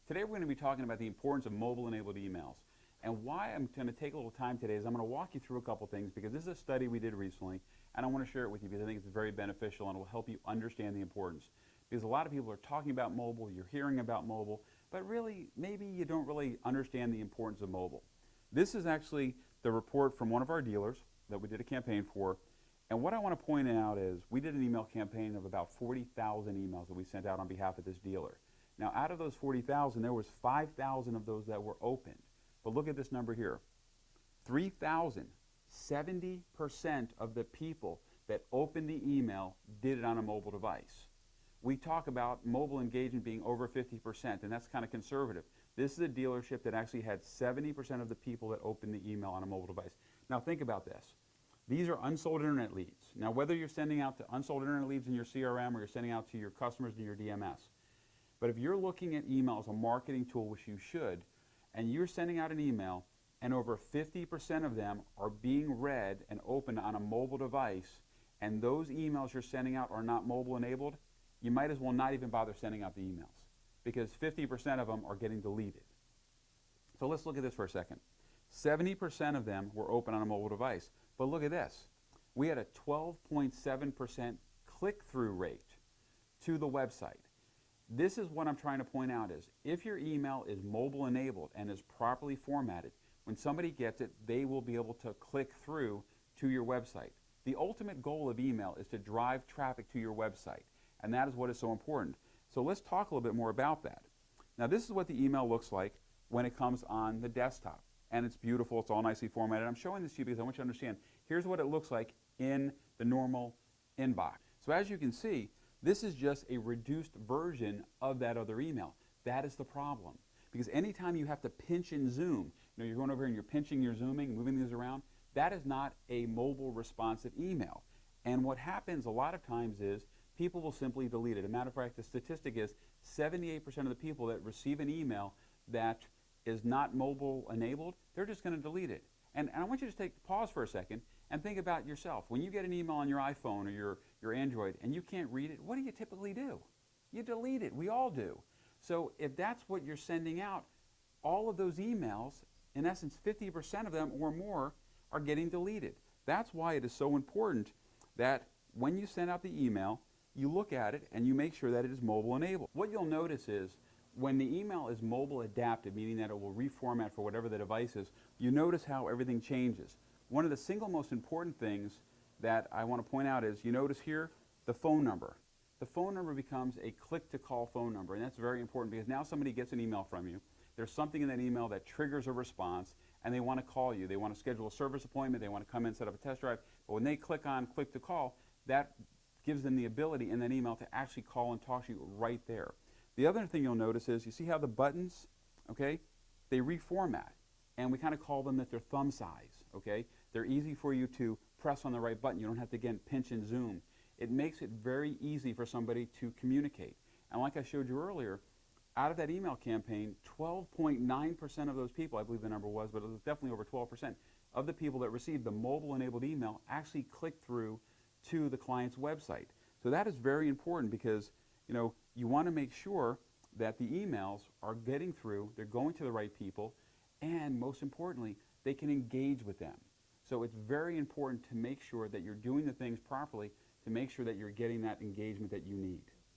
Today we're going to be talking about the importance of mobile-enabled emails. And why I'm going to take a little time today is I'm going to walk you through a couple things because this is a study we did recently and I want to share it with you because I think it's very beneficial and it will help you understand the importance. Because a lot of people are talking about mobile, you're hearing about mobile, but really maybe you don't really understand the importance of mobile. This is actually the report from one of our dealers that we did a campaign for. And what I want to point out is we did an email campaign of about 40,000 emails that we sent out on behalf of this dealer. Now, out of those 40,000, there was 5,000 of those that were opened. But look at this number here. 3,000, 70% of the people that opened the email did it on a mobile device. We talk about mobile engagement being over 50%, and that's kind of conservative. This is a dealership that actually had 70% of the people that opened the email on a mobile device. Now, think about this. These are unsold internet leads. Now, whether you're sending out to unsold internet leads in your CRM or you're sending out to your customers in your DMS, but if you're looking at email as a marketing tool, which you should, and you're sending out an email and over 50% of them are being read and opened on a mobile device, and those emails you're sending out are not mobile enabled, you might as well not even bother sending out the emails because 50% of them are getting deleted. So let's look at this for a second. 70% of them were open on a mobile device. But look at this. We had a 12.7% click-through rate to the website. This is what I'm trying to point out is if your email is mobile enabled and is properly formatted, when somebody gets it, they will be able to click through to your website. The ultimate goal of email is to drive traffic to your website, and that is what is so important. So let's talk a little bit more about that. Now, this is what the email looks like when it comes on the desktop, and it's beautiful. It's all nicely formatted. I'm showing this to you because I want you to understand. Here's what it looks like in the normal inbox. So as you can see, this is just a reduced version of that other email. That is the problem. Because anytime you have to pinch and zoom, you're going over here and you're pinching, you're zooming, moving these around, that is not a mobile responsive email. And what happens a lot of times is people will simply delete it. As a matter of fact, the statistic is 78% of the people that receive an email that is not mobile enabled, they're just going to delete it. And I want you to take pause for a second and think about yourself. When you get an email on your iPhone or your Android and you can't read it, what do you typically do? You delete it. We all do. So if that's what you're sending out, all of those emails, in essence 50% of them or more, are getting deleted. That's why it is so important that when you send out the email, you look at it and you make sure that it is mobile enabled. What you'll notice is when the email is mobile adapted, meaning that it will reformat for whatever the device is, you notice how everything changes. One of the single most important things that I want to point out is you notice here the phone number. The phone number becomes a click-to-call phone number, and that's very important because now somebody gets an email from you. There's something in that email that triggers a response, and they want to call you. They want to schedule a service appointment. They want to come in and set up a test drive. But when they click on click-to-call, that gives them the ability in that email to actually call and talk to you right there. The other thing you'll notice is you see how the buttons, okay, they reformat, and we kind of call them that they're thumb size, okay? They're easy for you to press on the right button. You don't have to, again, pinch and zoom. It makes it very easy for somebody to communicate. And like I showed you earlier, out of that email campaign, 12.9% of those people, I believe the number was, but it was definitely over 12%, of the people that received the mobile-enabled email actually clicked through to the client's website. So that is very important because, you want to make sure that the emails are getting through, they're going to the right people, and most importantly, they can engage with them. So it's very important to make sure that you're doing the things properly to make sure that you're getting that engagement that you need.